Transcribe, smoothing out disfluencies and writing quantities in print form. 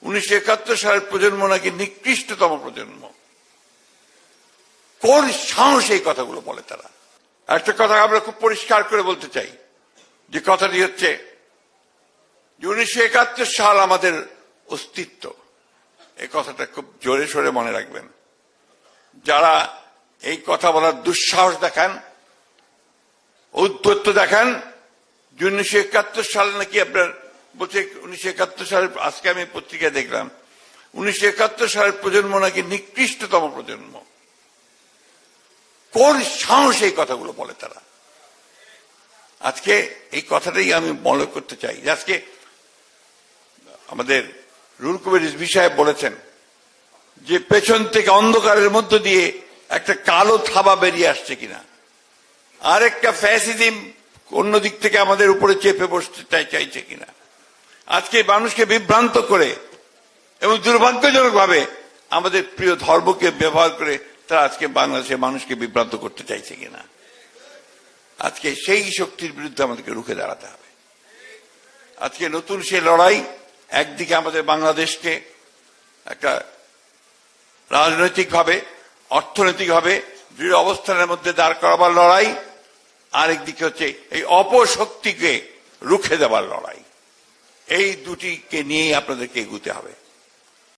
1971 সালের প্রজন্ম নাকি নিকৃষ্টতম প্রজন্ম। কোন সাহসে এই কথাগুলো বলে তারা? একটা কথা আমরা খুব পরিষ্কার করে বলতে চাই, যে কথাটি হচ্ছে যে 1971 সাল আমাদের অস্তিত্ব। এই কথাটা খুব জোরে সোরে মনে রাখবেন। যারা এই কথা বলার দুঃসাহস দেখান, ঔদ্ধত্য দেখান, 1971 সাল নাকি আপনার বলছে 1971 সালের, আজকে আমি পত্রিকায় দেখলাম 1971 সালের প্রজন্ম নাকি নিকৃষ্টতম প্রজন্ম। কোন সাহসে এই কথাগুলো বলে তারা? আজকে এই কথাটাই আমি মনে করতে চাই। আজকে আমাদের রুহুল কবির রিজভী সাহেব বলেছেন যে পেছন থেকে অন্ধকারের মধ্য দিয়ে একটা কালো থাবা বেরিয়ে আসছে কিনা, আর একটা ফ্যাসিজম অন্য দিক থেকে আমাদের উপরে চেপে বসতে চাইছে কিনা। আজকে মানুষকে বিভ্রান্ত করে এবং দুর্ভাগ্যজনক ভাবে আমাদের প্রিয় ধর্মকে ব্যবহার করে তারা আজকে বাংলাদেশের মানুষকে বিভ্রান্ত করতে চাইছে কিনা। আজকে সেই শক্তির বিরুদ্ধে আমাদেরকে রুখে দাঁড়াতে হবে। আজকে নতুন সে লড়াই, একদিকে আমাদের বাংলাদেশকে একটা রাজনৈতিকভাবে, অর্থনৈতিকভাবে দৃঢ় অবস্থানের মধ্যে দাঁড় করাবার লড়াই, আরেকদিকে হচ্ছে এই অপশক্তিকে রুখে দেওয়ার লড়াই। এই দুটিকে নিয়েই আপনাদেরকে এগুতে হবে।